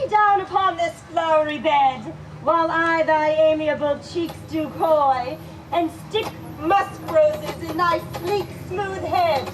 down upon this flowery bed, while I thy amiable cheeks do coy, and stick musk roses in thy sleek, smooth head,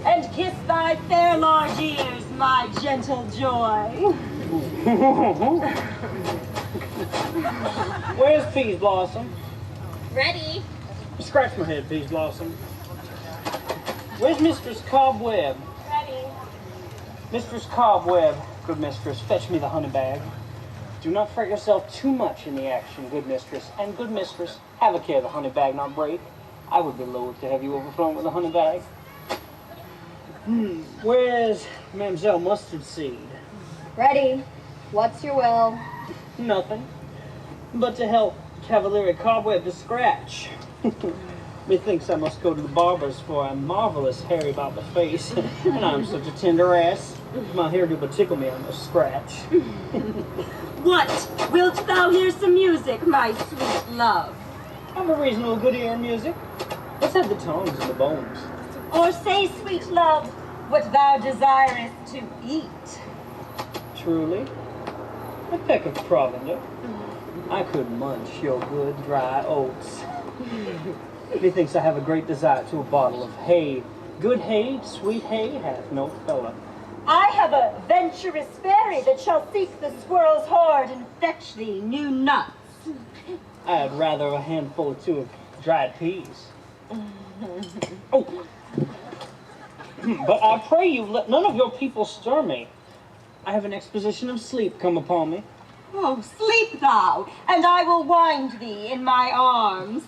and kiss thy fair large ears, my gentle joy. Where's Peas Blossom? Ready. Scratch my head, Peas Blossom. Where's Mistress Cobweb? Ready. Mistress Cobweb, good mistress, fetch me the honey bag. Do not fret yourself too much in the action, good mistress. And good mistress, have a care the honey bag not break. I would be loath to have you overflown with a honey bag. Where's Mademoiselle Mustard Seed? Ready. What's your will? Nothing. But to help Cavalier Cobweb to scratch. Methinks I must go to the barber's for a marvelous hairy about the face, and I'm such a tender ass. My hair do but tickle me, I must scratch. What? Wilt thou hear some music, my sweet love? I've a reasonable good ear in music. Let's have the tongues and the bones. Or say, sweet love, what thou desirest to eat. Truly, a peck of provender. I could munch your good dry oats. Methinks I have a great desire to a bottle of hay. Good hay, sweet hay, hath no fella. I have a venturous fairy that shall seek the squirrel's hoard and fetch thee new nuts. I'd rather a handful or two of dried peas. Oh. But I pray you, let none of your people stir me. I have an exposition of sleep come upon me. Oh, sleep thou, and I will wind thee in my arms.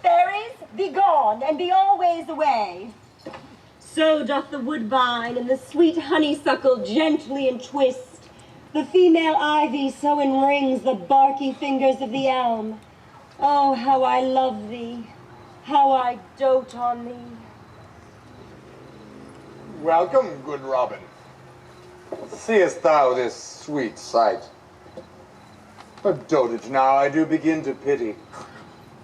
Fairies, be gone, and be always away. So doth the woodbine and the sweet honeysuckle gently entwist. The female ivy so enrings the barky fingers of the elm. Oh, how I love thee, how I dote on thee. Welcome, good Robin. Seest thou this sweet sight? Her dotage now I do begin to pity.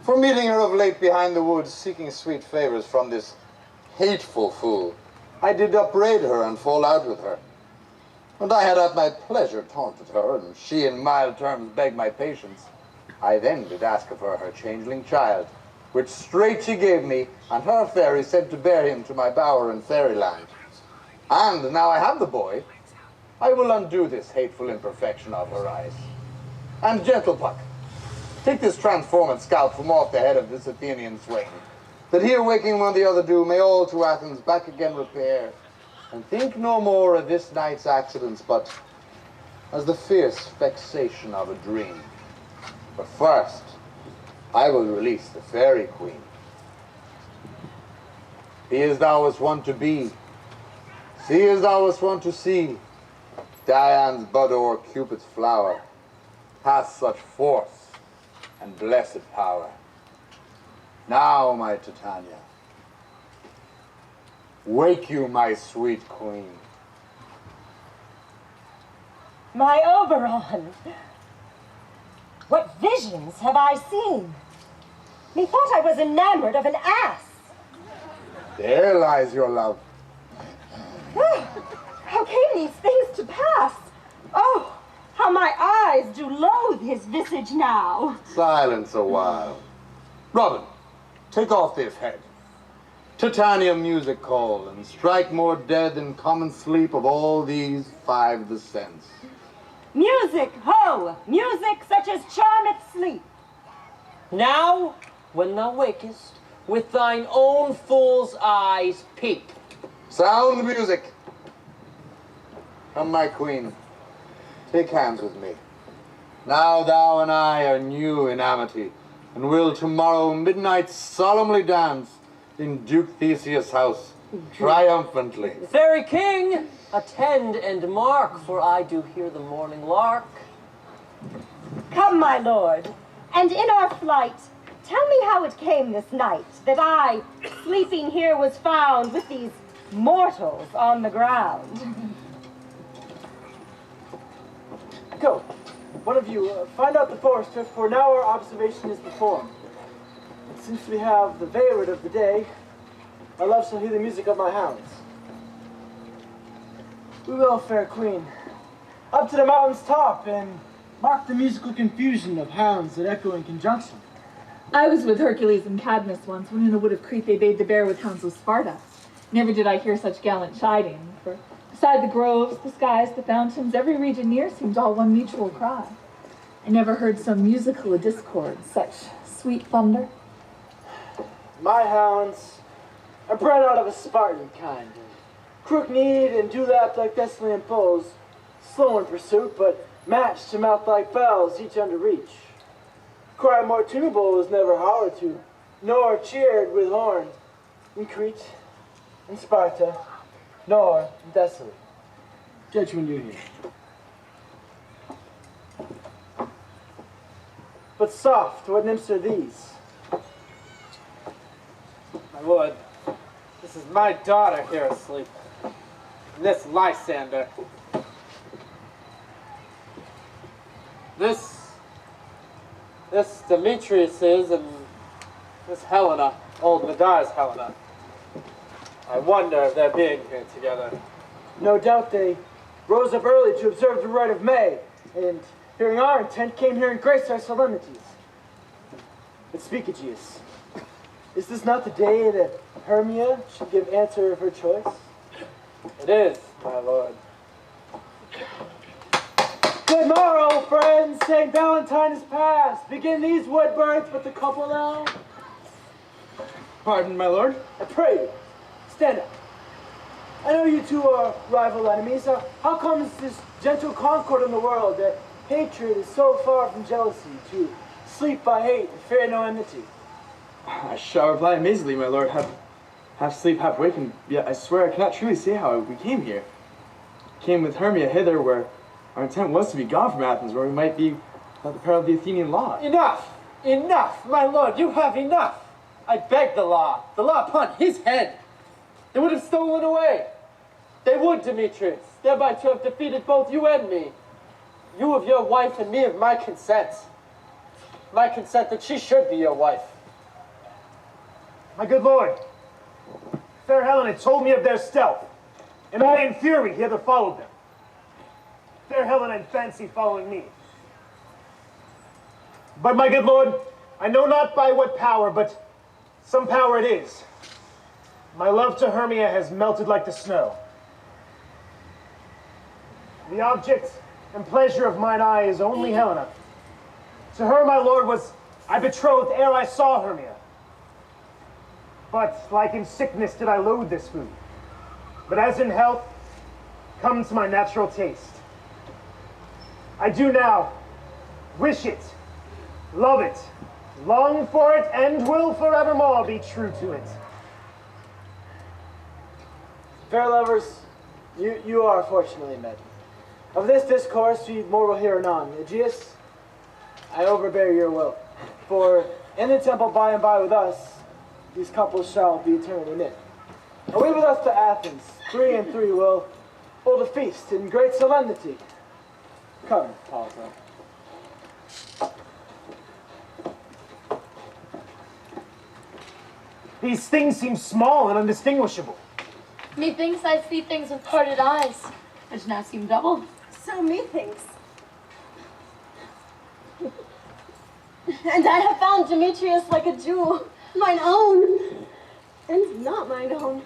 For meeting her of late behind the woods, seeking sweet favors from this hateful fool, I did upbraid her and fall out with her. And I had at my pleasure taunted her, and she in mild terms begged my patience. I then did ask of her changeling child, which straight she gave me, and her fairy sent to bear him to my bower in fairyland. And now I have the boy, I will undo this hateful imperfection of her eyes. And gentle Puck, take this transformant scalp from off the head of this Athenian swain, that here waking when the other do may all to Athens back again repair, and think no more of this night's accidents, but as the fierce vexation of a dream. But first, I will release the fairy queen. Be as thou wast wont to be, see as thou wast wont to see, Dian's bud or Cupid's flower hath such force and blessed power. Now, my Titania, wake you, my sweet queen. My Oberon, what visions have I seen? Methought I was enamored of an ass. There lies your love. How came these things to pass? Oh, how my eyes do loathe his visage now. Silence a while. Robin, take off this head. Titania music call, and strike more dead than common sleep of all these 5 the sense. Music, ho! Music such as charmeth sleep. Now, when thou wakest, with thine own fool's eyes peep. Sound music. Come, my queen, take hands with me. Now thou and I are new in amity, and will tomorrow midnight solemnly dance in Duke Theseus' house, triumphantly. Fairy king, attend and mark, for I do hear the morning lark. Come, my lord, and in our flight, tell me how it came this night that I, sleeping here, was found with these mortals on the ground. Go, one of you, find out the forester, for now our observation is performed. And since we have the favorite of the day, my love shall hear the music of my hounds. We will, fair queen. up to the mountain's top and mark the musical confusion of hounds that echo in conjunction. I was with Hercules and Cadmus once when in a wood of Crete they bade the bear with hounds of Sparta. Never did I hear such gallant chiding, for beside the groves, the skies, the fountains, every region near seemed all one mutual cry. I never heard so musical a discord, such sweet thunder. My hounds are bred out of a Spartan kind, crook-kneed and dewlapped like Thessalian foals, slow in pursuit, but matched to mouth like bells, each under reach. Cry more tunable was never hollered to, nor cheered with horn in Crete, in Sparta, nor in Thessaly. Judge when you hear. But soft, what nymphs are these? My lord, this is my daughter here asleep. And this Lysander. This Demetrius is, and this Helena, old Medar's Helena. I wonder if they're being here together. No doubt they rose up early to observe the rite of May, and hearing our intent, came here and graced our solemnities. But speak, Egeus, is this not the day that Hermia should give answer of her choice? It is, my lord. Good morrow, friends! St. Valentine is past. Begin these wood births with the couple now. Pardon, my lord? I pray you, stand up. I know you two are rival enemies. How comes this gentle concord in the world that hatred is so far from jealousy, to sleep by hate and fear no enmity? I shall reply amazingly, my lord. Half sleep, half waking, yet I swear I cannot truly say how we came here. Came with Hermia hither, where our intent was to be gone from Athens, where we might be without the peril of the Athenian law. Enough! Enough! My lord, you have enough! I beg the law upon his head. They would have stolen away. They would, Demetrius, thereby to have defeated both you and me. You of your wife and me of my consent. My consent that she should be your wife. My good lord, fair Helena told me of their stealth, and I in fury hither followed them. Fair Helena in fancy following me. But my good lord, I know not by what power, but some power it is. My love to Hermia has melted like the snow. The object and pleasure of mine eye is only Helena. To her, my lord, was I betrothed ere I saw Hermia. But like in sickness did I loathe this food. But as in health comes my natural taste. I do now wish it, love it, long for it, and will forevermore be true to it. Fair lovers, you are fortunately met. Of this discourse we more will hear anon. Egeus, I overbear your will. For in the temple by and by with us, these couples shall be eternally knit. Away with us to Athens, 3 and 3 will hold a feast in great solemnity. Come, Hippolyta. These things seem small and undistinguishable. Methinks I see things with parted eyes, which now seem double. So methinks. And I have found Demetrius like a jewel, mine own, and not mine own.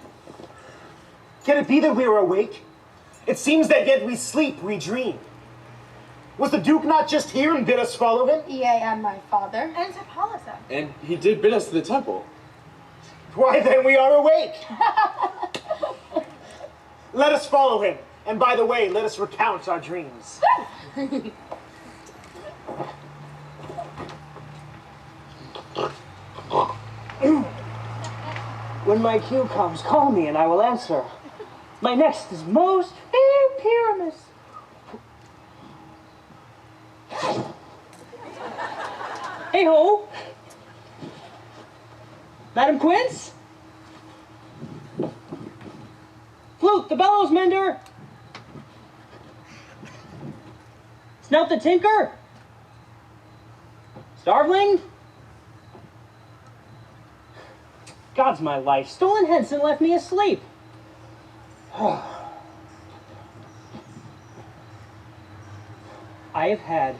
Can it be that we are awake? It seems that yet we sleep, we dream. Was the Duke not just here and bid us follow him? Yea, and my father. And Hippolyta. And he did bid us to the temple. Why, then we are awake. Let us follow him. And by the way, let us recount our dreams. When my cue comes, call me and I will answer. My next is most fair Pyramus. Hey ho! Madam Quince? Flute, the bellows mender! Snout the tinker? Starveling? God's my life, stolen hence and left me asleep. I have had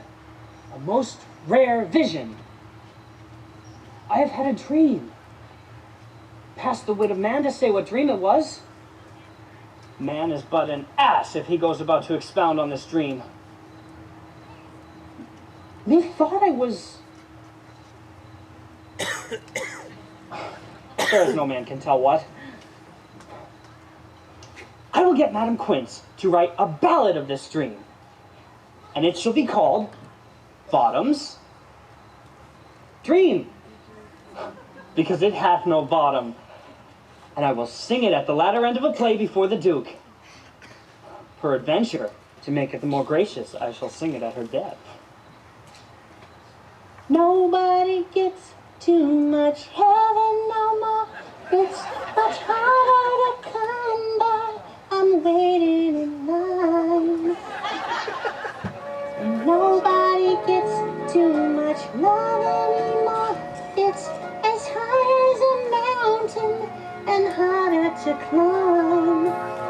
a most rare vision. I have had a dream. Past the wit of man to say what dream it was. Man is but an ass if he goes about to expound on this dream. Methought I was... There is no man can tell what. I will get Madam Quince to write a ballad of this dream, and it shall be called Bottom's Dream, because it hath no bottom, and I will sing it at the latter end of a play before the Duke. Peradventure, to make it the more gracious, I shall sing it at her death. Nobody gets too much heaven no more. It's much harder to come by. I'm waiting in line. And nobody gets too much love anymore. It's as high as a mountain and harder to climb.